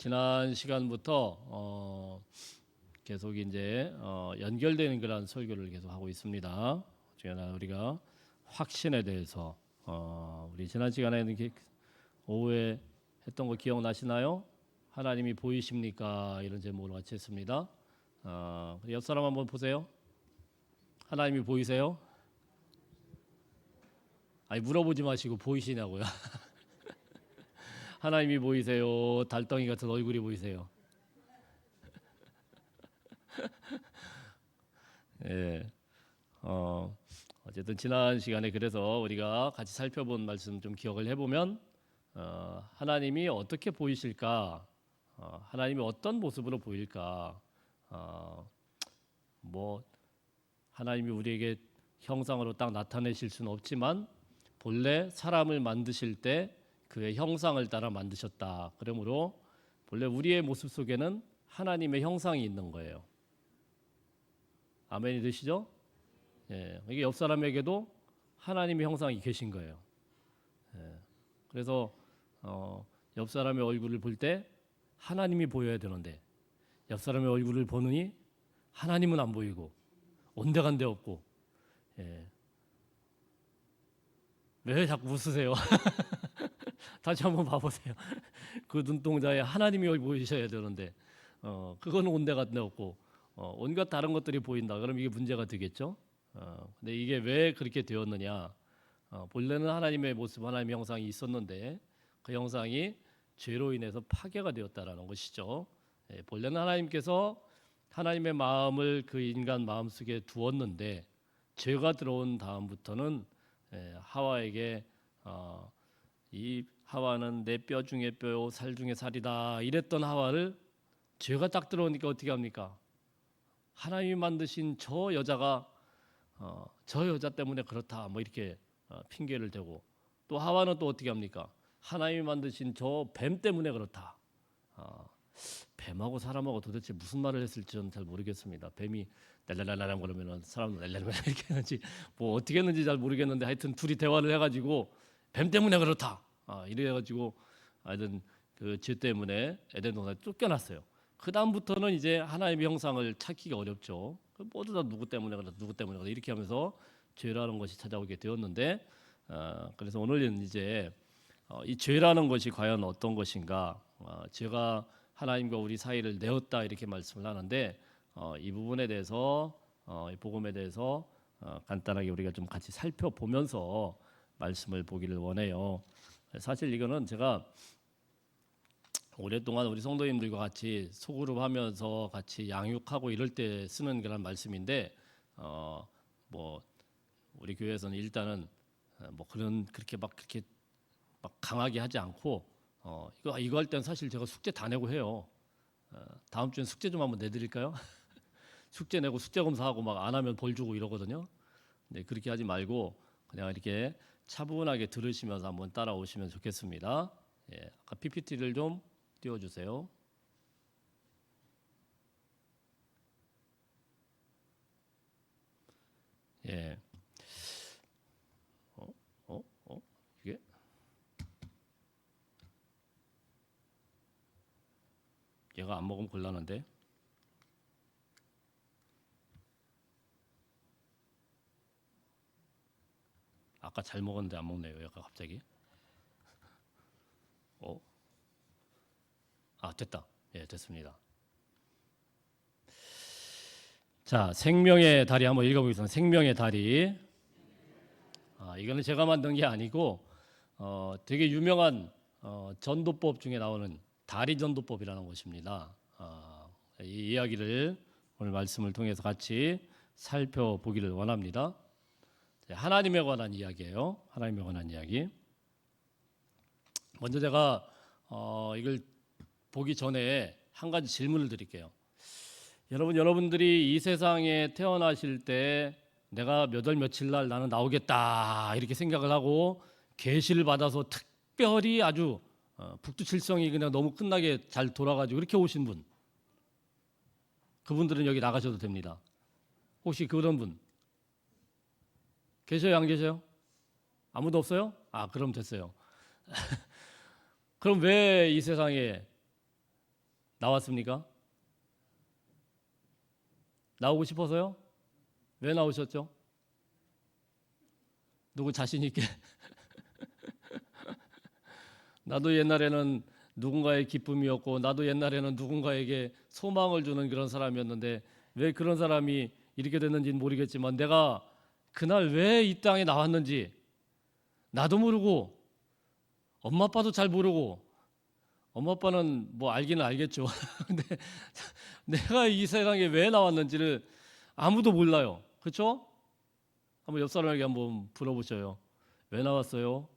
지난 시간부터 계속 이제 연결되는 그런 설교를 계속 하고 있습니다. 지금 우리가 확신에 대해서 우리 지난 시간에는 오후에 했던 거 기억나시나요? 하나님이 보이십니까? 이런 제목으로 같이 했습니다. 옆 사람 한번 보세요. 하나님이 보이세요? 아니 물어보지 마시고 보이시냐고요. 하나님이 보이세요? 달덩이 같은 얼굴이 보이세요? 예. 어쨌든 지난 시간에 그래서 우리가 같이 살펴본 말씀 좀 기억을 해보면 하나님이 어떻게 보이실까? 하나님이 어떤 모습으로 보일까? 뭐 하나님이 우리에게 형상으로 딱 나타내실 수는 없지만 본래 사람을 만드실 때 그의 형상을 따라 만드셨다. 그러므로 본래 우리의 모습 속에는 하나님의 형상이 있는 거예요. 아멘이 되시죠? 예, 이게 옆 사람에게도 하나님의 형상이 계신 거예요. 예, 그래서 옆 사람의 얼굴을 볼 때 하나님이 보여야 되는데 옆 사람의 얼굴을 보느니 하나님은 안 보이고 온데간데 없고. 예, 왜 자꾸 웃으세요? 다시 한번 봐보세요. 그 눈동자에 하나님이 보이셔야 되는데 그거는 온데간데 없고 온갖 다른 것들이 보인다. 그럼 이게 문제가 되겠죠? 근데 이게 왜 그렇게 되었느냐? 본래는 하나님의 모습, 하나님의 형상이 있었는데 그 형상이 죄로 인해서 파괴가 되었다라는 것이죠. 예, 본래는 하나님께서 하나님의 마음을 그 인간 마음속에 두었는데 죄가 들어온 다음부터는 하와에게 이 하와는 내 뼈 중에 뼈요 살 중에 살이다 이랬던 하와를 죄가 딱 들어오니까 어떻게 합니까? 하나님이 만드신 저 여자가 저 여자 때문에 그렇다 뭐 이렇게 핑계를 대고 또 하와는 또 어떻게 합니까? 하나님이 만드신 저 뱀 때문에 그렇다. 뱀하고 사람하고 도대체 무슨 말을 했을지 저는 잘 모르겠습니다. 뱀이 랄랄랄랄 그러면은 사람은 랄랄랄 이렇게 했는지 뭐 어떻게 했는지 잘 모르겠는데 하여튼 둘이 대화를 해가지고 뱀 때문에 그렇다. 이래가지고 하여튼 그 죄 때문에 에덴 동산에 쫓겨났어요. 그 다음부터는 이제 하나님의 형상을 찾기가 어렵죠. 모두 다 누구 때문에 그렇다, 누구 때문에 그렇다 이렇게 하면서 죄라는 것이 찾아오게 되었는데 그래서 오늘은 이제 이 죄라는 것이 과연 어떤 것인가? 죄가 하나님과 우리 사이를 내었다 이렇게 말씀을 하는데 이 부분에 대해서 이 복음에 대해서 간단하게 우리가 좀 같이 살펴보면서 말씀을 보기를 원해요. 사실 이거는 제가 오랫동안 우리 성도님들과 같이 소그룹 하면서 같이 양육하고 이럴 때 쓰는 그런 말씀인데 뭐 우리 교회에서는 일단은 뭐 그렇게 막 강하게 하지 않고 이거 할 때는 사실 제가 숙제 다 내고 해요. 다음 주엔 숙제 좀 한번 내드릴까요? 숙제 내고 숙제 검사하고 막 안 하면 벌 주고 이러거든요. 네, 그렇게 하지 말고 그냥 이렇게 차분하게 들으시면서 한번 따라오시면 좋겠습니다. 예, 아까 PPT를 좀 띄워주세요. 예, 어, 이게 얘가 안 먹으면 곤란한데. 아까 잘 먹었는데 안 먹네요. 얘가 갑자기. 됐다. 예, 됐습니다. 자, 생명의 다리 한번 읽어보겠습니다. 생명의 다리. 이거는 제가 만든 게 아니고 되게 유명한 전도법 중에 나오는 다리 전도법이라는 것입니다. 이 이야기를 오늘 말씀을 통해서 같이 살펴보기를 원합니다. 하나님에 관한 이야기예요. 하나님에 관한 이야기. 먼저 제가 이걸 보기 전에 한 가지 질문을 드릴게요. 여러분들이 이 세상에 태어나실 때 내가 몇 월 며칠 날 나는 나오겠다 이렇게 생각을 하고 계시를 받아서 특별히 아주 북두칠성이 그냥 너무 끝나게 잘 돌아가지고 이렇게 오신 분, 그분들은 여기 나가셔도 됩니다. 혹시 그런 분 계셔요, 안 계셔요? 아무도 없어요? 그럼 됐어요. 그럼 왜 이 세상에 나왔습니까? 나오고 싶어서요? 왜 나오셨죠? 누구 자신 있게? 나도 옛날에는 누군가의 기쁨이었고 나도 옛날에는 누군가에게 소망을 주는 그런 사람이었는데 왜 그런 사람이 이렇게 됐는지는 모르겠지만 내가 그날 왜 이 땅에 나왔는지 나도 모르고 엄마 아빠도 잘 모르고 엄마 아빠는 뭐 알기는 알겠죠. 근데 내가 이 세상에 왜 나왔는지를 아무도 몰라요. 그렇죠? 한번 옆 사람에게 한번 물어보셔요. 왜 나왔어요?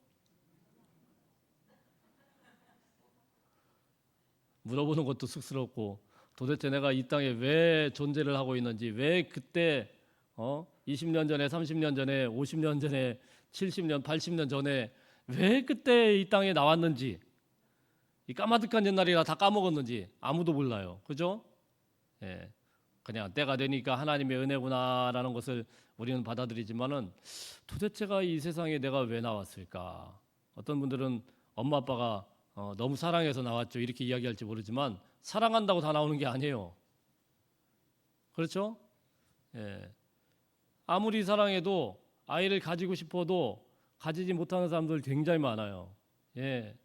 물어보는 것도 쑥스럽고 도대체 내가 이 땅에 왜 존재를 하고 있는지 왜 그때 20년 전에 30년 전에 50년 전에 70년 80년 전에 왜 그때 이 땅에 나왔는지 이 까마득한 옛날이라 다 까먹었는지 아무도 몰라요. 그죠? 예. 그냥 때가 되니까 하나님의 은혜구나라는 것을 우리는 받아들이지만은 도대체가 이 세상에 내가 왜 나왔을까? 어떤 분들은 엄마 아빠가 너무 사랑해서 나왔죠. 이렇게 이야기할지 모르지만 사랑한다고 다 나오는 게 아니에요. 그렇죠? 예. 아무리 사랑해도 아이를 가지고 싶어도 가지지 못하는 사람들 굉장히 많아요. 예.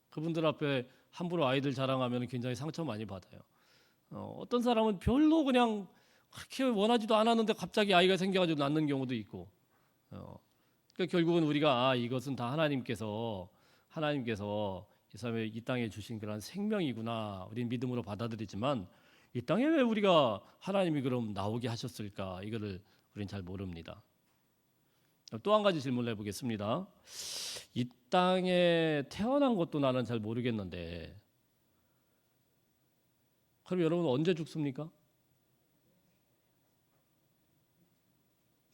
그분들 앞에 함부로 아이들 자랑하면 굉장히 상처 많이 받아요. 어떤 사람은 별로 그냥 그렇게 원하지도 않았는데 갑자기 아이가 생겨가지고 낳는 경우도 있고. 그러니까 결국은 우리가 이것은 다 하나님께서 이 사람의 이 땅에 주신 그런 생명이구나. 우리는 믿음으로 받아들이지만 이 땅에 왜 우리가 하나님이 그럼 나오게 하셨을까? 이거를 우리는 잘 모릅니다. 또 한 가지 질문을 해보겠습니다. 이 땅에 태어난 것도 나는 잘 모르겠는데 그럼 여러분 언제 죽습니까?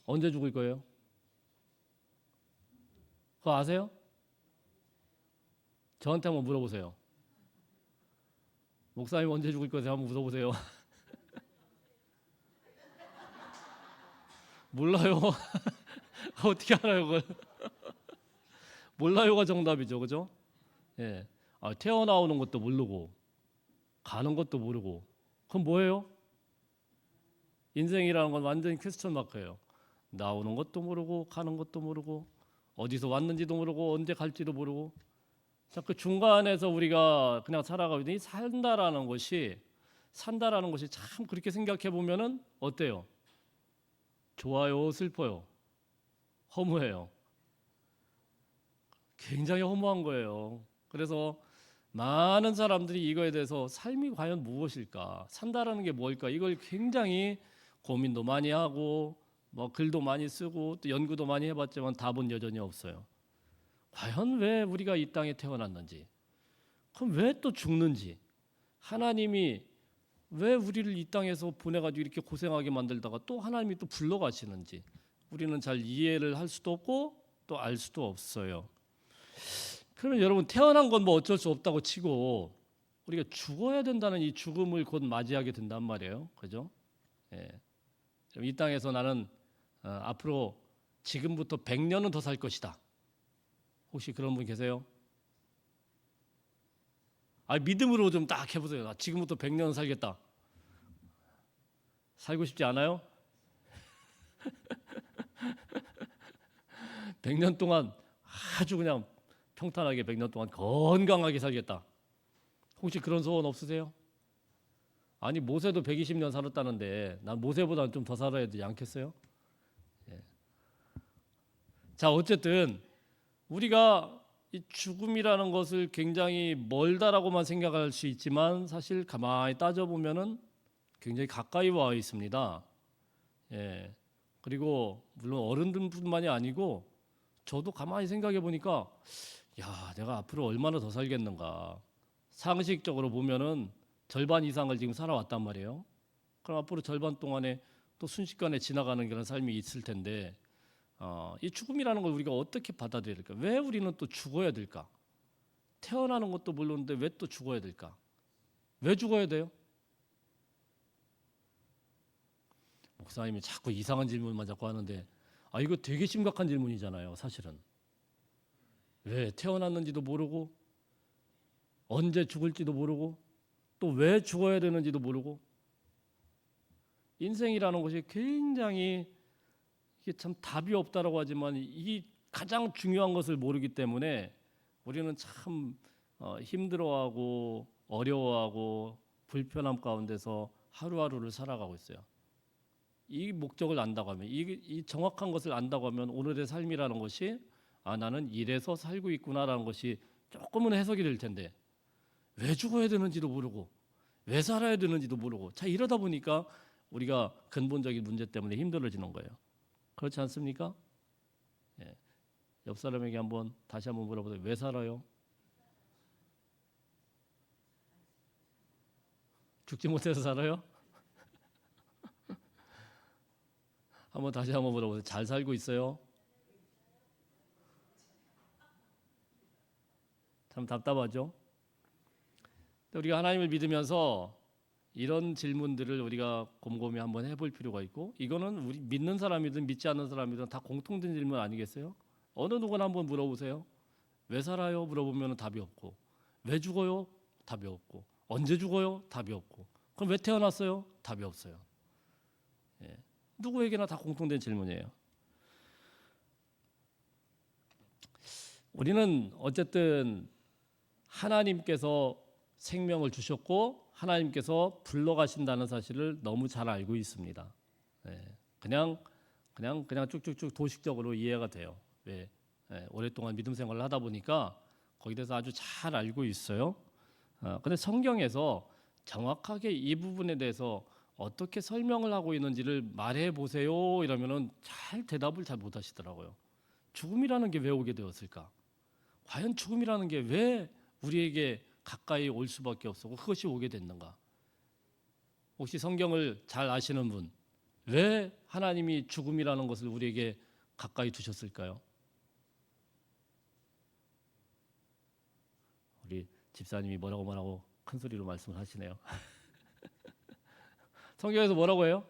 언제 죽을 거예요? 그거 아세요? 저한테 한번 물어보세요. 목사님 언제 죽을 거세요? 한번 물어보세요. 몰라요. 어떻게 알아요, 그걸? 몰라요가 정답이죠, 그죠? 예. 태어나오는 것도 모르고 가는 것도 모르고 그럼 뭐예요? 인생이라는 건 완전히 퀘스천 마크예요. 나오는 것도 모르고 가는 것도 모르고 어디서 왔는지도 모르고 언제 갈지도 모르고 자, 그 중간에서 우리가 그냥 살아가고 있는데 산다라는 것이 참 그렇게 생각해 보면은 어때요? 좋아요, 슬퍼요, 허무해요. 굉장히 허무한 거예요. 그래서 많은 사람들이 이거에 대해서 삶이 과연 무엇일까? 산다라는 게 뭘까? 이걸 굉장히 고민도 많이 하고 뭐 글도 많이 쓰고 또 연구도 많이 해봤지만 답은 여전히 없어요. 과연 왜 우리가 이 땅에 태어났는지, 그럼 왜 또 죽는지, 하나님이 왜 우리를 이 땅에서 보내가지고 이렇게 고생하게 만들다가 또 하나님이 또 불러가시는지 우리는 잘 이해를 할 수도 없고 또 알 수도 없어요. 그러면 여러분 태어난 건 뭐 어쩔 수 없다고 치고 우리가 죽어야 된다는 이 죽음을 곧 맞이하게 된단 말이에요. 그죠? 예. 이 땅에서 나는 앞으로 지금부터 100년은 더 살 것이다. 혹시 그런 분 계세요? 믿음으로 좀 딱 해보세요. 나 지금부터 100년 살겠다. 살고 싶지 않아요? 100년 동안 아주 그냥 평탄하게 100년 동안 건강하게 살겠다. 혹시 그런 소원 없으세요? 아니 모세도 120년 살았다는데 난 모세보다는 좀 더 살아야 되지 않겠어요? 예. 자 어쨌든 우리가 이 죽음이라는 것을 굉장히 멀다라고만 생각할 수 있지만 사실 가만히 따져보면은 굉장히 가까이 와 있습니다. 예. 그리고 물론 어른들뿐만이 아니고 저도 가만히 생각해 보니까 야, 내가 앞으로 얼마나 더 살겠는가. 상식적으로 보면은 절반 이상을 지금 살아왔단 말이에요. 그럼 앞으로 절반 동안에 또 순식간에 지나가는 그런 삶이 있을 텐데 이 죽음이라는 걸 우리가 어떻게 받아들여야 될까? 왜 우리는 또 죽어야 될까? 태어나는 것도 물론인데 왜 또 죽어야 될까? 왜 죽어야 돼요? 목사님이 자꾸 이상한 질문만 자꾸 하는데 이거 되게 심각한 질문이잖아요, 사실은. 왜 태어났는지도 모르고 언제 죽을지도 모르고 또 왜 죽어야 되는지도 모르고 인생이라는 것이 굉장히 이게 참 답이 없다라고 하지만 이 가장 중요한 것을 모르기 때문에 우리는 참 힘들어하고 어려워하고 불편함 가운데서 하루하루를 살아가고 있어요. 이 목적을 안다고 하면 이 정확한 것을 안다고 하면 오늘의 삶이라는 것이 나는 이래서 살고 있구나라는 것이 조금은 해석이 될 텐데 왜 죽어야 되는지도 모르고 왜 살아야 되는지도 모르고 자 이러다 보니까 우리가 근본적인 문제 때문에 힘들어지는 거예요. 그렇지 않습니까? 예. 옆 사람에게 다시 한번 물어보세요. 왜 살아요? 죽지 못해서 살아요? 다시 한번 물어보세요. 잘 살고 있어요? 참 답답하죠? 우리가 하나님을 믿으면서 이런 질문들을 우리가 곰곰이 한번 해볼 필요가 있고 이거는 우리 믿는 사람이든 믿지 않는 사람이든 다 공통된 질문 아니겠어요? 어느 누구나 한번 물어보세요. 왜 살아요? 물어보면 답이 없고 왜 죽어요? 답이 없고 언제 죽어요? 답이 없고 그럼 왜 태어났어요? 답이 없어요. 예. 누구에게나 다 공통된 질문이에요. 우리는 어쨌든 하나님께서 생명을 주셨고 하나님께서 불러가신다는 사실을 너무 잘 알고 있습니다. 그냥 쭉쭉쭉 도식적으로 이해가 돼요. 왜? 오랫동안 믿음 생활을 하다 보니까 거기에 대해서 아주 잘 알고 있어요. 근데 성경에서 정확하게 이 부분에 대해서 어떻게 설명을 하고 있는지를 말해 보세요 이러면은 대답을 잘 못 하시더라고요. 죽음이라는 게 왜 오게 되었을까? 과연 죽음이라는 게 왜 우리에게 가까이 올 수밖에 없었고 그것이 오게 됐는가? 혹시 성경을 잘 아시는 분, 왜 하나님이 죽음이라는 것을 우리에게 가까이 두셨을까요? 우리 집사님이 뭐라고 큰 소리로 말씀을 하시네요. 성경에서 뭐라고 해요?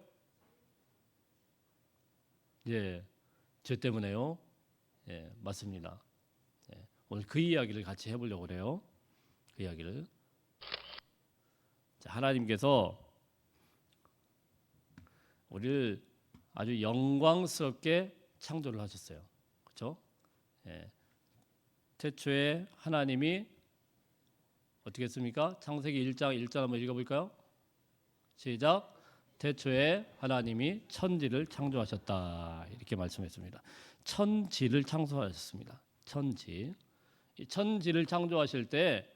예, 죄 때문에요. 예, 맞습니다. 예, 오늘 그 이야기를 같이 해보려고 그래요. 그 이야기를. 자, 하나님께서 우리를 아주 영광스럽게 창조를 하셨어요. 그렇죠? 예, 태초에 하나님이 어떻게 했습니까? 창세기 1장 1절 한번 읽어볼까요? 시작. 태초에 하나님이 천지를 창조하셨다 이렇게 말씀했습니다. 천지를 창조하셨습니다. 천지. 이 천지를 창조하실 때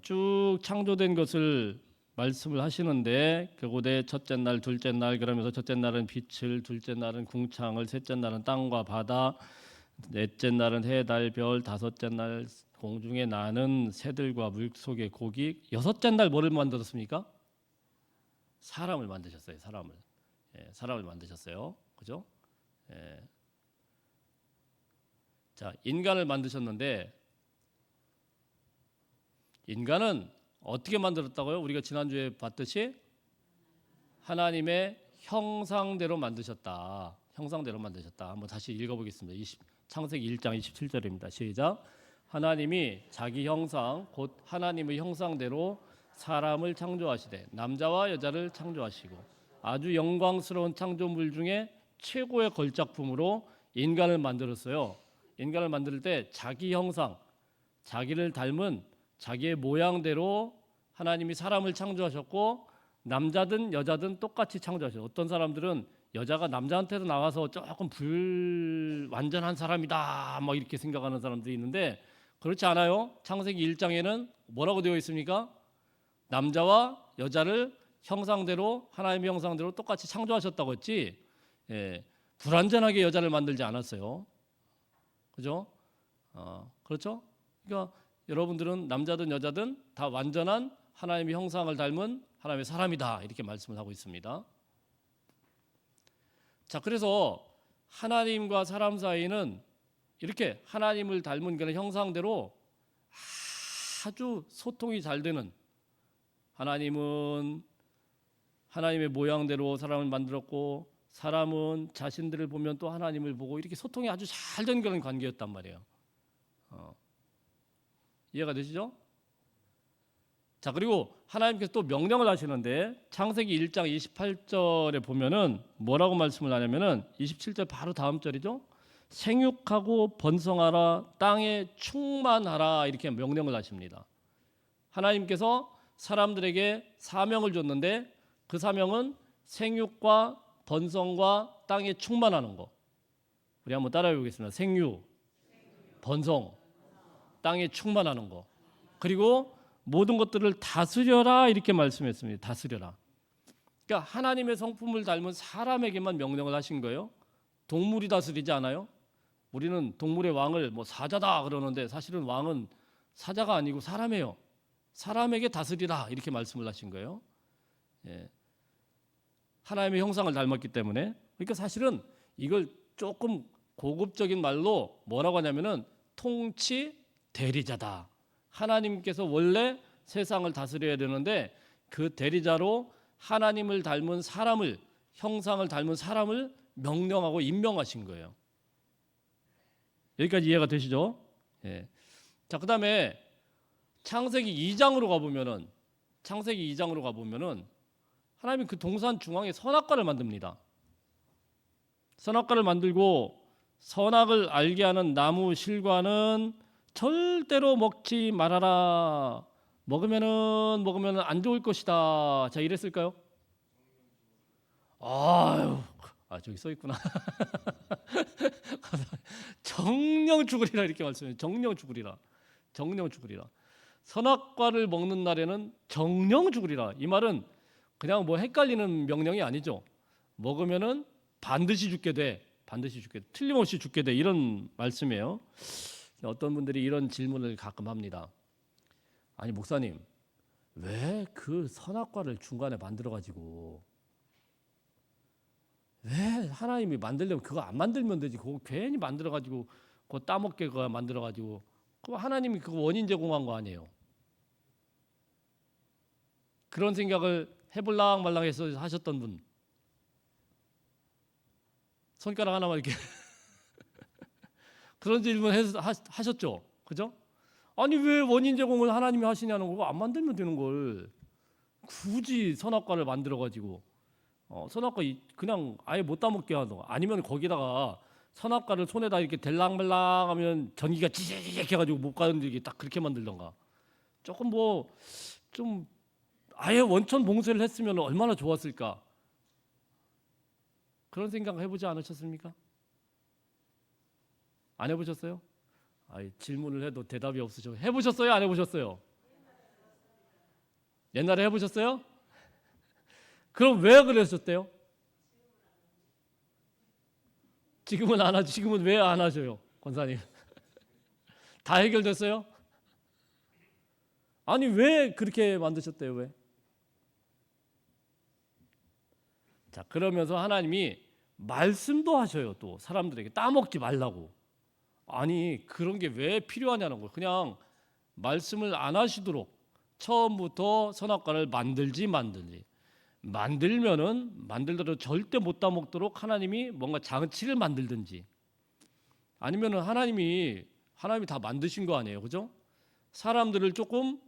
쭉 창조된 것을 말씀을 하시는데 그곳에 첫째 날, 둘째 날 그러면서 첫째 날은 빛을, 둘째 날은 궁창을, 셋째 날은 땅과 바다, 넷째 날은 해, 달, 별, 다섯째 날 공중에 나는 새들과 물속의 고기, 여섯째 날 뭐를 만들었습니까? 사람을 만드셨어요. 사람을. 예, 사람을 만드셨어요. 그죠? 예. 자, 인간을 만드셨는데 인간은 어떻게 만들었다고요? 우리가 지난주에 봤듯이 하나님의 형상대로 만드셨다. 형상대로 만드셨다. 한번 다시 읽어보겠습니다. 창세기 1장 27절입니다. 시작. 하나님이 자기 형상 곧 하나님의 형상대로 사람을 창조하시되 남자와 여자를 창조하시고 아주 영광스러운 창조물 중에 최고의 걸작품으로 인간을 만들었어요. 인간을 만들 때 자기 형상, 자기를 닮은 자기의 모양대로 하나님이 사람을 창조하셨고 남자든 여자든 똑같이 창조하셨어요. 어떤 사람들은 여자가 남자한테도 나와서 조금 불완전한 사람이다 막 이렇게 생각하는 사람들이 있는데 그렇지 않아요. 창세기 1장에는 뭐라고 되어 있습니까? 남자와 여자를 형상대로 하나님의 형상대로 똑같이 창조하셨다고 했지. 예, 불완전하게 여자를 만들지 않았어요. 그죠? 그렇죠? 그러니까 여러분들은 남자든 여자든 다 완전한 하나님의 형상을 닮은 하나님의 사람이다 이렇게 말씀을 하고 있습니다. 자, 그래서 하나님과 사람 사이는 이렇게 하나님을 닮은 그런 형상대로 아주 소통이 잘 되는 하나님은 하나님의 모양대로 사람을 만들었고 사람은 자신들을 보면 또 하나님을 보고 이렇게 소통이 아주 잘 된 그런 관계였단 말이에요. 이해가 되시죠? 자, 그리고 하나님께서 또 명령을 하시는데 창세기 1장 28절에 보면은 뭐라고 말씀을 하냐면은 27절 바로 다음 절이죠. 생육하고 번성하라, 땅에 충만하라, 이렇게 명령을 하십니다. 하나님께서 사람들에게 사명을 줬는데 그 사명은 생육과 번성과 땅에 충만하는 거. 우리 한번 따라해 보겠습니다. 생육, 번성, 땅에 충만하는 거. 그리고 모든 것들을 다스려라, 이렇게 말씀했습니다. 다스려라. 그러니까 하나님의 성품을 닮은 사람에게만 명령을 하신 거예요. 동물이 다스리지 않아요. 우리는 동물의 왕을 뭐 사자다 그러는데 사실은 왕은 사자가 아니고 사람이에요. 사람에게 다스리라, 이렇게 말씀을 하신 거예요. 예. 하나님의 형상을 닮았기 때문에. 그러니까 사실은 이걸 조금 고급적인 말로 뭐라고 하냐면은 통치 대리자다. 하나님께서 원래 세상을 다스려야 되는데 그 대리자로 하나님을 닮은 사람을, 형상을 닮은 사람을 명령하고 임명하신 거예요. 여기까지 이해가 되시죠? 예. 자, 그다음에 창세기 2장으로 가보면은 하나님이 그 동산 중앙에 선악과를 만듭니다. 선악과를 만들고 선악을 알게 하는 나무 실과는 절대로 먹지 말아라. 먹으면은 안 좋을 것이다. 자, 이랬을까요? 아유, 저기 써 있구나. 정령 죽으리라, 이렇게 말씀해요. 정령 죽으리라. 정령 죽으리라. 선악과를 먹는 날에는 정령 죽으리라. 이 말은 그냥 뭐 헷갈리는 명령이 아니죠. 먹으면은 반드시 죽게 돼. 반드시 죽게 돼. 틀림없이 죽게 돼. 이런 말씀이에요. 어떤 분들이 이런 질문을 가끔 합니다. 아니 목사님, 왜 그 선악과를 중간에 만들어 가지고 왜 하나님이 만들려면 그거 안 만들면 되지. 그거 괜히 만들어 가지고 그거 따먹게 그거 만들어 가지고 그거 하나님이 그거 원인 제공한 거 아니에요. 그런 생각을 해볼랑 말랑 해서 하셨던 분 손가락 하나만 이렇게 그런 질문 하셨죠, 그죠? 아니 왜 원인 제공을 하나님이 하시냐는 거고 안 만들면 되는 걸 굳이 선악과를 만들어 가지고 선악과 그냥 아예 못 따먹게 하는 거 아니면 거기다가 선악과를 손에다 이렇게 델랑말랑하면 전기가 찌직 해가지고 못 가는데 딱 그렇게 만들던가 조금 뭐 좀 아예 원천 봉쇄를 했으면 얼마나 좋았을까 그런 생각 해보지 않으셨습니까? 안 해보셨어요? 질문을 해도 대답이 없으셔. 해보셨어요? 안 해보셨어요? 옛날에 해보셨어요? 그럼 왜 그러셨대요? 지금은 안 하죠. 지금은 왜 안 하셔요, 권사님? 다 해결됐어요? 아니 왜 그렇게 만드셨대요? 왜? 자, 그러면서 하나님이 말씀도 하셔요. 또 사람들에게 따먹지 말라고. 아니 그런 게 왜 필요하냐는 거예요. 그냥 말씀을 안 하시도록 처음부터 선악과를 만들면은 만들더라도 절대 못 따먹도록 하나님이 뭔가 장치를 만들든지 아니면은 하나님이 다 만드신 거 아니에요, 그죠? 사람들을 조금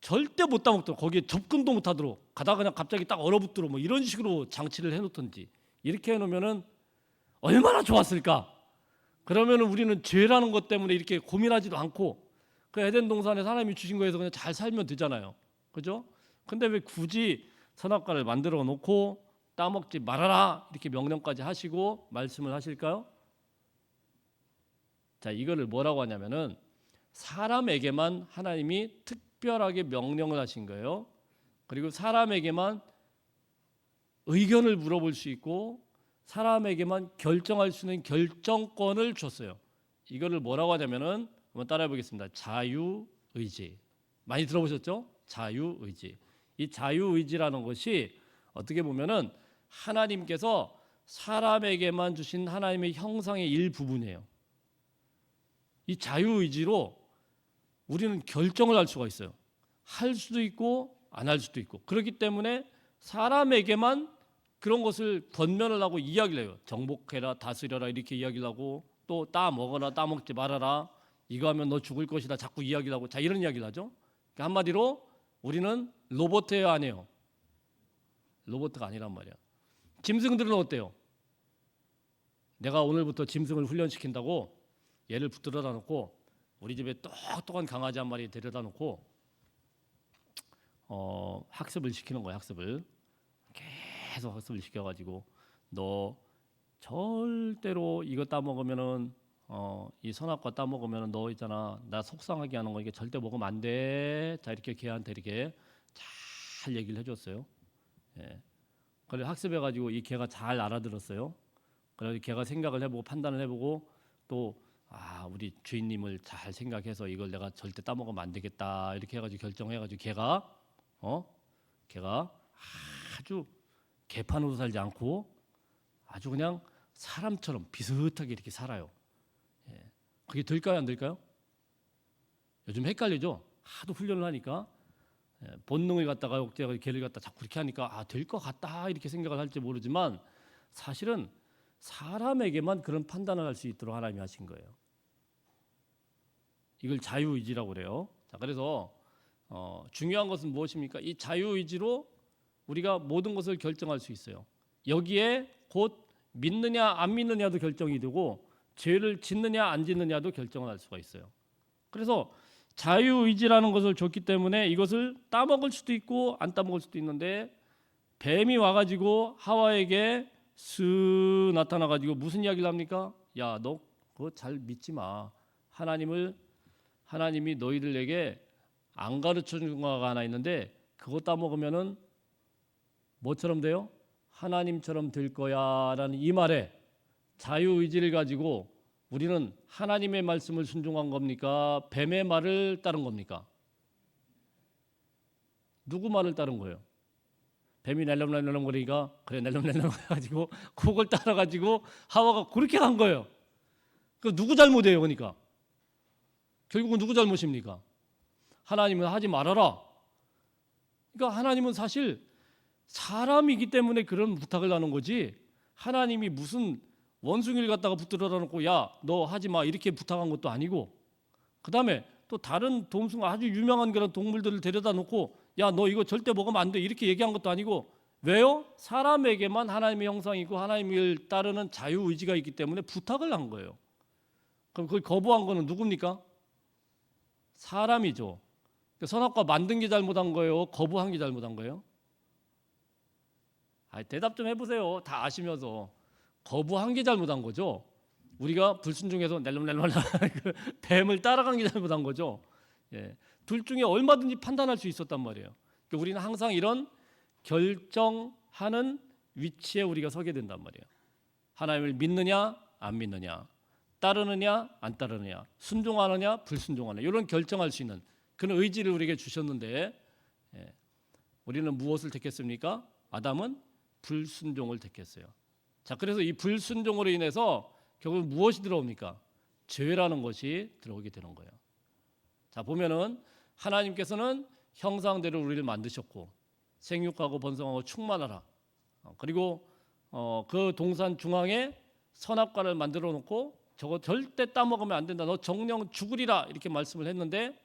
절대 못 따먹도록 거기에 접근도 못하도록 가다가 그냥 갑자기 딱 얼어붙도록 뭐 이런 식으로 장치를 해놓든지 이렇게 해놓으면은 얼마나 좋았을까? 그러면은 우리는 죄라는 것 때문에 이렇게 고민하지도 않고 그 에덴 동산에 하나님이 주신 거에서 그냥 잘 살면 되잖아요, 그죠? 근데 왜 굳이 선악과를 만들어 놓고 따먹지 말아라 이렇게 명령까지 하시고 말씀을 하실까요? 자, 이거를 뭐라고 하냐면은 사람에게만 하나님이 특별하게 명령을 하신 거예요. 그리고 사람에게만 의견을 물어볼 수 있고 사람에게만 결정할 수 있는 결정권을 줬어요. 이거를 뭐라고 하냐면은 한번 따라해 보겠습니다. 자유의지. 많이 들어보셨죠? 자유의지. 이 자유의지라는 것이 어떻게 보면은 하나님께서 사람에게만 주신 하나님의 형상의 일부분이에요. 이 자유의지로 우리는 결정을 할 수가 있어요. 할 수도 있고 안 할 수도 있고 그렇기 때문에 사람에게만 그런 것을 권면을 하고 이야기를 해요. 정복해라, 다스려라 이렇게 이야기를 하고 또 따먹어라, 따먹지 말아라 이거 하면 너 죽을 것이다 자꾸 이야기를 하고 자 이런 이야기를 하죠. 그러니까 한마디로 우리는 로봇이에요, 아니에요? 로봇가 아니란 말이야. 짐승들은 어때요? 내가 오늘부터 짐승을 훈련시킨다고 얘를 붙들어다 놓고 우리 집에 똑똑한 강아지 한 마리 데려다 놓고 학습을 시키는 거야. 학습을 계속 학습을 시켜가지고 너 절대로 이거 따먹으면은 이 선악과 따먹으면은 너 있잖아, 나 속상하게 하는 거 이게 절대 먹으면 안 돼. 자, 이렇게 걔한테 이렇게 잘 얘기를 해줬어요. 예. 그래 학습해가지고 이 걔가 잘 알아들었어요. 그래서 걔가 생각을 해보고 판단을 해보고 또 우리 주인님을 잘 생각해서 이걸 내가 절대 따먹으면 안 되겠다 이렇게 해가지고 결정해가지고 걔가 아주 개판으로 살지 않고 아주 그냥 사람처럼 비슷하게 이렇게 살아요. 예. 그게 될까요, 안 될까요? 요즘 헷갈리죠. 하도 훈련을 하니까 본능을 갖다가 억제하고 걔를 갖다 자꾸 그렇게 하니까 될 것 같다 이렇게 생각을 할지 모르지만 사실은 사람에게만 그런 판단을 할 수 있도록 하나님이 하신 거예요. 이걸 자유의지라고 그래요. 자, 그래서 중요한 것은 무엇입니까? 이 자유의지로 우리가 모든 것을 결정할 수 있어요. 여기에 곧 믿느냐 안 믿느냐도 결정이 되고 죄를 짓느냐 안 짓느냐도 결정을 할 수가 있어요. 그래서 자유의지라는 것을 줬기 때문에 이것을 따먹을 수도 있고 안 따먹을 수도 있는데 뱀이 와가지고 하와에게 쓱 나타나가지고 무슨 이야기를 합니까? 야, 너 그거 잘 믿지 마. 하나님이 너희들에게 안 가르쳐 준 거가 하나 있는데 그거 따먹으면은 뭐처럼 돼요? 하나님처럼 될 거야라는 이 말에 자유의지를 가지고 우리는 하나님의 말씀을 순종한 겁니까? 뱀의 말을 따른 겁니까? 누구 말을 따른 거예요? 뱀이 낼름낼름 거리니까 그래 낼름낼름 해가지고 그걸 따라가지고 하와가 그렇게 간 거예요. 그 누구 잘못이에요? 그러니까 결국은 누구 잘못입니까? 하나님은 하지 말아라. 그러니까 하나님은 사실 사람이기 때문에 그런 부탁을 하는 거지 하나님이 무슨 원숭이를 갖다가 붙들어다 놓고 야, 너 하지 마 이렇게 부탁한 것도 아니고 그 다음에 또 다른 동숭 아주 유명한 그런 동물들을 데려다 놓고 야, 너 이거 절대 먹으면 안 돼 이렇게 얘기한 것도 아니고 왜요? 사람에게만 하나님의 형상이 있고 하나님을 따르는 자유의지가 있기 때문에 부탁을 한 거예요. 그럼 그걸 거부한 거는 누굽니까? 사람이죠. 선악과 만든 게 잘못한 거예요? 거부한 게 잘못한 거예요? 대답 좀 해보세요. 다 아시면서 거부한 게 잘못한 거죠. 우리가 불순종해서 낼름낼름 그 뱀을 따라간 게 잘못한 거죠. 예. 둘 중에 얼마든지 판단할 수 있었단 말이에요. 그러니까 우리는 항상 이런 결정하는 위치에 우리가 서게 된단 말이에요. 하나님을 믿느냐 안 믿느냐, 따르느냐 안 따르느냐, 순종하느냐 불순종하느냐 이런 결정할 수 있는 그런 의지를 우리에게 주셨는데 우리는 무엇을 택했습니까? 아담은 불순종을 택했어요. 자, 그래서 이 불순종으로 인해서 결국 무엇이 들어옵니까? 죄라는 것이 들어오게 되는 거예요. 자, 보면은 하나님께서는 형상대로 우리를 만드셨고 생육하고 번성하고 충만하라. 그리고 그 동산 중앙에 선악과를 만들어 놓고 저거 절대 따먹으면 안 된다. 너 정령 죽으리라 이렇게 말씀을 했는데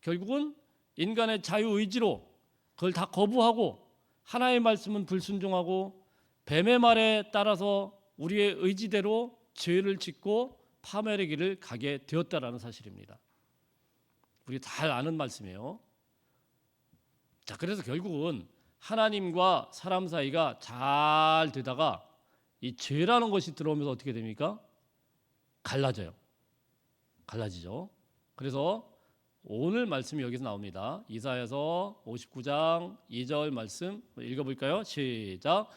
결국은 인간의 자유의지로 그걸 다 거부하고 하나님의 말씀은 불순종하고 뱀의 말에 따라서 우리의 의지대로 죄를 짓고 파멸의 길을 가게 되었다라는 사실입니다. 우리 잘 아는 말씀이에요. 자, 그래서 결국은 하나님과 사람 사이가 잘 되다가 이 죄라는 것이 들어오면서 어떻게 됩니까? 갈라지죠. 그래서 오늘 말씀이 여기서 나옵니다. 이사야서 59장 2절 말씀 읽어볼까요? 시작.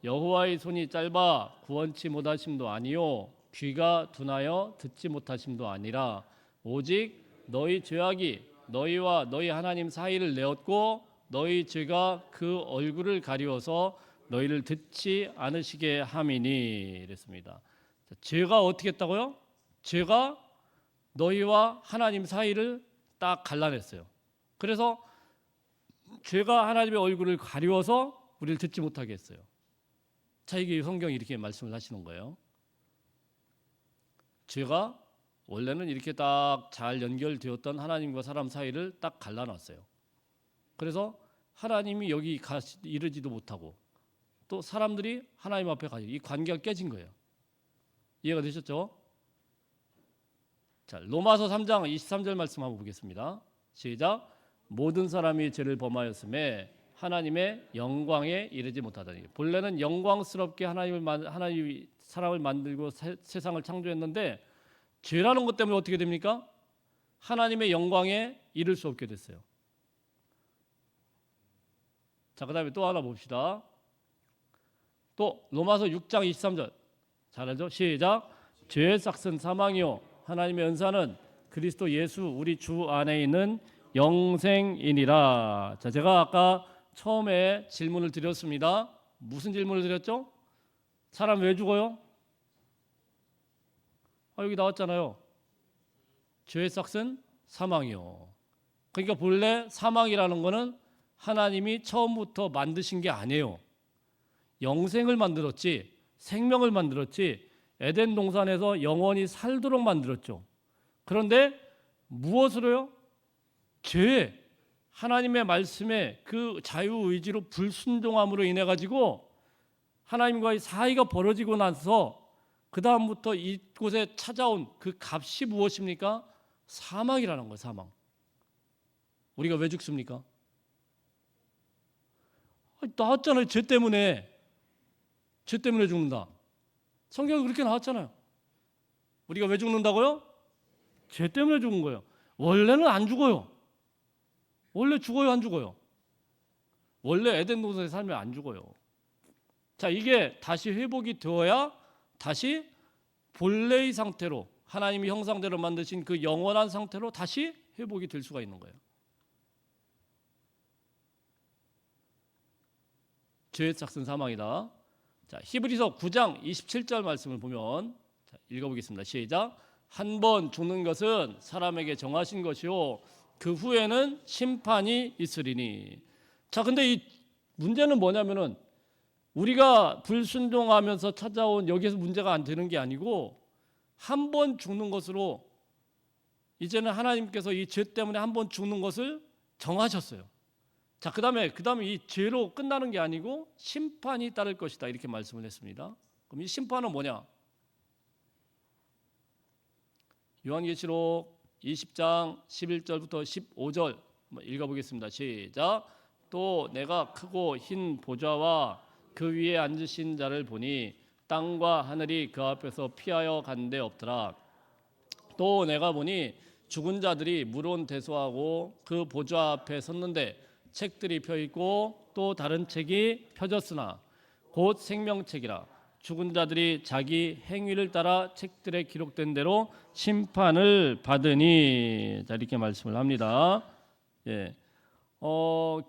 여호와의 손이 짧아 구원치 못하심도 아니요 귀가 둔하여 듣지 못하심도 아니라 오직 너희 죄악이 너희와 너희 하나님 사이를 내었고 너희 죄가 그 얼굴을 가리워서 너희를 듣지 않으시게 함이니 이랬습니다. 자, 죄가 어떻게 했다고요? 죄가 너희와 하나님 사이를 딱 갈라냈어요. 그래서 죄가 하나님의 얼굴을 가리워서 우리를 듣지 못하게 했어요. 자, 이게 성경이 이렇게 말씀을 하시는 거예요. 죄가 원래는 이렇게 딱 잘 연결되었던 하나님과 사람 사이를 딱 갈라놨어요. 그래서 하나님이 여기 이르지도 못하고 또 사람들이 하나님 앞에 가지, 이 관계가 깨진 거예요. 이해가 되셨죠? 자, 로마서 3장 23절 말씀 한번 보겠습니다. 시작. 모든 사람이 죄를 범하였음에 하나님의 영광에 이르지 못하다니. 본래는 영광스럽게 하나님이 사람을 만들고 세상을 창조했는데 죄라는 것 때문에 어떻게 됩니까? 하나님의 영광에 이를 수 없게 됐어요. 자, 그다음에 또 하나 봅시다. 또 로마서 6장 23절 잘 알죠? 시작. 죄의 삭은 사망이요 하나님의 은사는 그리스도 예수 우리 주 안에 있는 영생이니라. 자, 제가 아까 처음에 질문을 드렸습니다. 무슨 질문을 드렸죠? 사람 왜 죽어요? 여기 나왔잖아요. 죄의 삭은 사망이요. 그러니까 본래 사망이라는 거는 하나님이 처음부터 만드신 게 아니에요. 영생을 만들었지, 생명을 만들었지, 에덴 동산에서 영원히 살도록 만들었죠. 그런데 무엇으로요? 죄, 하나님의 말씀에 그 자유의지로 불순종함으로 인해 가지고 하나님과의 사이가 벌어지고 나서 그 다음부터 이곳에 찾아온 그 값이 무엇입니까? 사망이라는 거예요. 사망. 우리가 왜 죽습니까? 나왔잖아요. 죄 때문에 죽는다. 성경에 그렇게 나왔잖아요. 우리가 왜 죽는다고요? 죄 때문에 죽은 거예요. 원래는 안 죽어요. 원래 죽어요, 안 죽어요? 원래 에덴 동산에 살면 안 죽어요. 자, 이게 다시 회복이 되어야 다시 본래의 상태로 하나님이 형상대로 만드신 그 영원한 상태로 다시 회복이 될 수가 있는 거예요. 죄의 삭은 사망이다. 자, 히브리서 9장 27절 말씀을 보면 읽어보겠습니다. 시작. 한 번 죽는 것은 사람에게 정하신 것이요 그 후에는 심판이 있으리니. 자, 근데 이 문제는 뭐냐면은 우리가 불순종하면서 찾아온 여기에서 문제가 안 되는 게 아니고 한 번 죽는 것으로 이제는 하나님께서 이 죄 때문에 한 번 죽는 것을 정하셨어요. 자, 그다음에 이 죄로 끝나는 게 아니고 심판이 따를 것이다 이렇게 말씀을 했습니다. 그럼 이 심판은 뭐냐? 요한계시록 20장 11절부터 15절 읽어보겠습니다. 시작. 또 내가 크고 흰 보좌와 그 위에 앉으신 자를 보니 땅과 하늘이 그 앞에서 피하여 간 데 없더라. 또 내가 보니 죽은 자들이 물론 대소하고 그 보좌 앞에 섰는데 책들이 펴 있고 또 다른 책이 펴졌으나 곧 생명책이라. 죽은 자들이 자기 행위를 따라 책들에 기록된 대로 심판을 받으니. 자, 이렇게 말씀을 합니다. 예.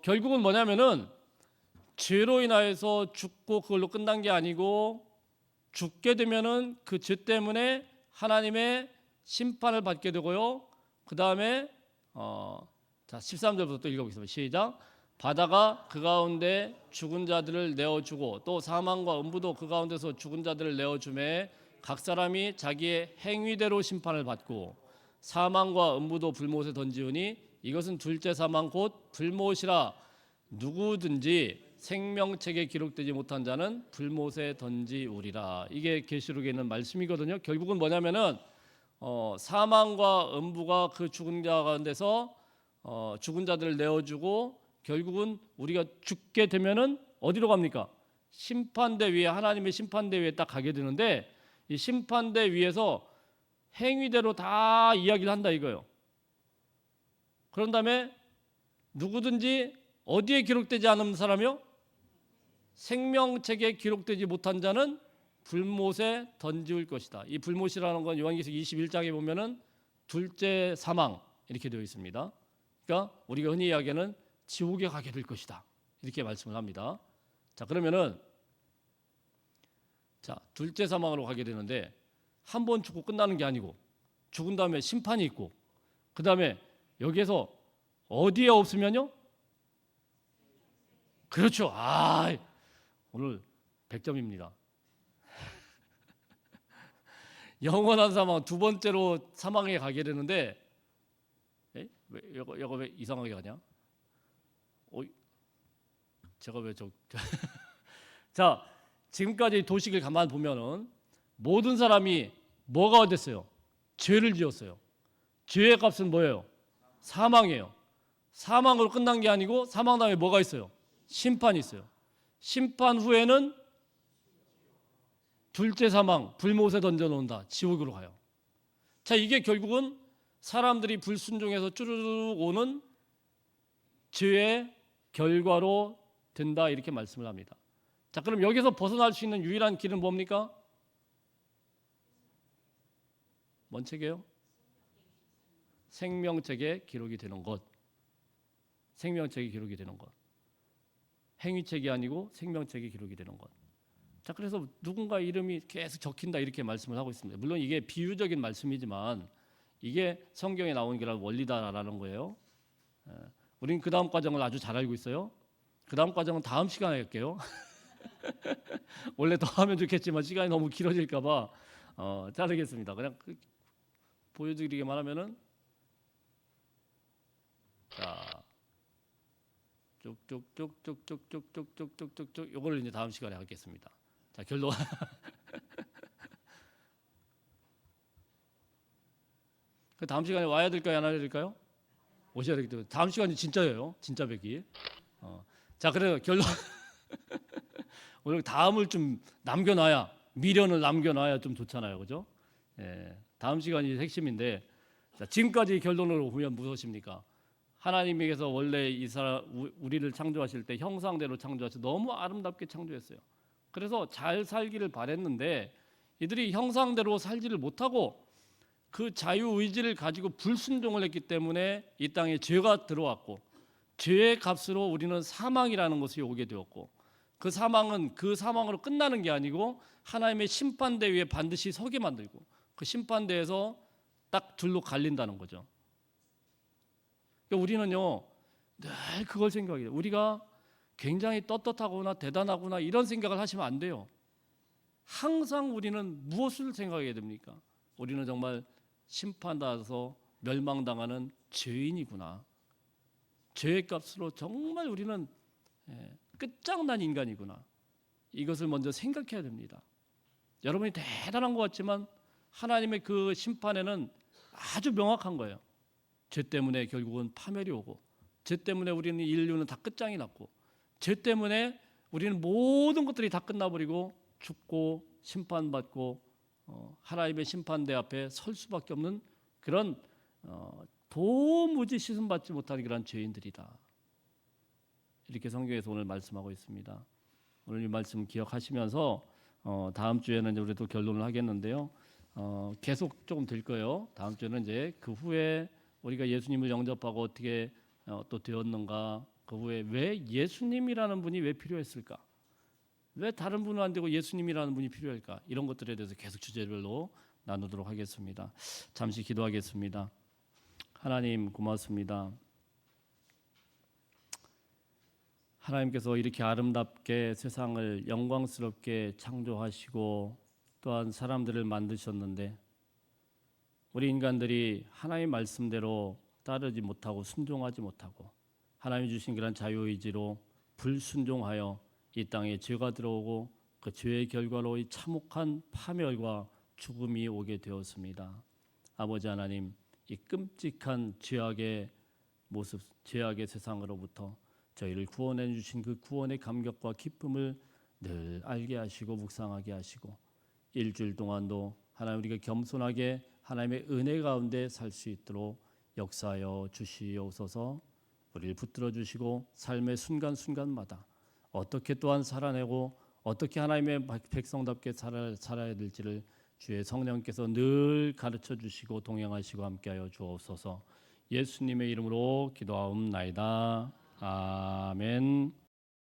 결국은 뭐냐면은 죄로 인하여서 죽고 그걸로 끝난 게 아니고 죽게 되면은 그 죄 때문에 하나님의 심판을 받게 되고요. 그 다음에 자, 13절부터 또 읽어보겠습니다. 시작. 바다가 그 가운데 죽은 자들을 내어주고 또 사망과 음부도 그 가운데서 죽은 자들을 내어주매 각 사람이 자기의 행위대로 심판을 받고 사망과 음부도 불못에 던지우니 이것은 둘째 사망 곧 불못이라. 누구든지 생명책에 기록되지 못한 자는 불못에 던지우리라. 이게 계시록에 있는 말씀이거든요. 결국은 뭐냐면은 사망과 음부가 그 죽은 자 가운데서 죽은 자들을 내어주고 결국은 우리가 죽게 되면은 어디로 갑니까? 심판대 위에, 하나님의 심판대 위에 딱 가게 되는데 이 심판대 위에서 행위대로 다 이야기를 한다 이거예요. 그런 다음에 누구든지 어디에 기록되지 않은 사람이요? 생명책에 기록되지 못한 자는 불못에 던지울 것이다. 이 불못이라는 건 요한계시록 21장에 보면은 둘째 사망 이렇게 되어 있습니다. 그러니까 우리가 흔히 이야기하는 지옥에 가게 될 것이다 이렇게 말씀을 합니다. 자, 그러면은 자, 둘째 사망으로 가게 되는데 한 번 죽고 끝나는 게 아니고 죽은 다음에 심판이 있고 그 다음에 여기에서 어디에 없으면요? 그렇죠. 오늘 100점입니다. 영원한 사망 두 번째로 사망에 가게 되는데 왜 이거 왜 이상하게 가냐? 제가 왜 자, 지금까지 도식을 가만 보면은 모든 사람이 뭐가 됐어요? 죄를 지었어요. 죄의 값은 뭐예요? 사망이에요. 사망으로 끝난 게 아니고 사망 다음에 뭐가 있어요? 심판이 있어요. 심판 후에는 둘째 사망, 불못에 던져놓는다. 지옥으로 가요. 자, 이게 결국은 사람들이 불순종해서 쭈르륵 오는 죄의 결과로 된다 이렇게 말씀을 합니다. 자, 그럼 여기서 벗어날 수 있는 유일한 길은 뭡니까? 뭔 책이에요? 생명책에 기록이 되는 것. 생명책에 기록이 되는 것. 행위책이 아니고 생명책에 기록이 되는 것. 자, 그래서 누군가 이름이 계속 적힌다 이렇게 말씀을 하고 있습니다. 물론 이게 비유적인 말씀이지만 이게 성경에 나온 게 원리다라는 거예요. 우리는 그 다음 과정을 아주 잘 알고 있어요. 그 다음 과정은 다음 시간에 할게요. 원래 더 하면 좋겠지만 시간이 너무 길어질까 봐 자르겠습니다. 그냥 보여드리기만 하면은 자, 쭉쭉쭉쭉쭉쭉쭉쭉쭉쭉 요거를 이제 다음 시간에 하겠습니다. 자, 결론. 그 다음 시간에 와야 될까요, 안 와야 될까요? 오셔야 되기 때문에 다음 시간이 진짜예요. 진짜 뵙기. 자, 그래서 결론. 오늘 다음을 좀 남겨놔야, 미련을 남겨놔야 좀 좋잖아요, 그죠? 예, 다음 시간이 핵심인데, 자, 지금까지 결론으로 보면 무엇입니까? 하나님께서 원래 이 사람 우리를 창조하실 때 형상대로 창조하셔서 너무 아름답게 창조했어요. 그래서 잘 살기를 바랬는데 이들이 형상대로 살지를 못하고 그 자유 의지를 가지고 불순종을 했기 때문에 이 땅에 죄가 들어왔고 죄의 값으로 우리는 사망이라는 것이 오게 되었고 그 사망은 그 사망으로 끝나는 게 아니고 하나님의 심판대 위에 반드시 서게 만들고 그 심판대에서 딱 둘로 갈린다는 거죠. 그러니까 우리는요 늘 그걸 생각해요. 우리가 굉장히 떳떳하거나 대단하거나 이런 생각을 하시면 안 돼요. 항상 우리는 무엇을 생각해야 됩니까? 우리는 정말 심판받아서 멸망당하는 죄인이구나. 죄의 값으로 정말 우리는 끝장난 인간이구나. 이것을 먼저 생각해야 됩니다. 여러분이 대단한 것 같지만 하나님의 그 심판에는 아주 명확한 거예요. 죄 때문에 결국은 파멸이 오고 죄 때문에 우리는 인류는 다 끝장이 났고 죄 때문에 우리는 모든 것들이 다 끝나버리고 죽고 심판받고 하나님의 심판대 앞에 설 수밖에 없는 그런 도무지 씻음받지 못하는 그런 죄인들이다. 이렇게 성경에서 오늘 말씀하고 있습니다. 오늘 이 말씀 기억하시면서 다음 주에는 우리도 결론을 하겠는데요. 계속 조금 될 거예요. 다음 주에는 이제 그 후에 우리가 예수님을 영접하고 어떻게 또 되었는가, 그 후에 왜 예수님이라는 분이 왜 필요했을까, 왜 다른 분은 안 되고 예수님이라는 분이 필요할까, 이런 것들에 대해서 계속 주제별로 나누도록 하겠습니다. 잠시 기도하겠습니다. 하나님 고맙습니다. 하나님께서 이렇게 아름답게 세상을 영광스럽게 창조하시고 또한 사람들을 만드셨는데 우리 인간들이 하나님의 말씀대로 따르지 못하고 순종하지 못하고 하나님이 주신 그런 자유의지로 불순종하여 이 땅에 죄가 들어오고 그 죄의 결과로 이 참혹한 파멸과 죽음이 오게 되었습니다. 아버지 하나님, 이 끔찍한 죄악의 모습, 죄악의 세상으로부터 저희를 구원해 주신 그 구원의 감격과 기쁨을 늘 알게 하시고 묵상하게 하시고 일주일 동안도 하나님 우리가 겸손하게 하나님의 은혜 가운데 살 수 있도록 역사하여 주시옵소서. 우리를 붙들어 주시고 삶의 순간순간마다 어떻게 또한 살아내고 어떻게 하나님의 백성답게 살아야 될지를 주의 성령께서 늘 가르쳐 주시고 동행하시고 함께하여 주옵소서. 예수님의 이름으로 기도하옵나이다. 아멘.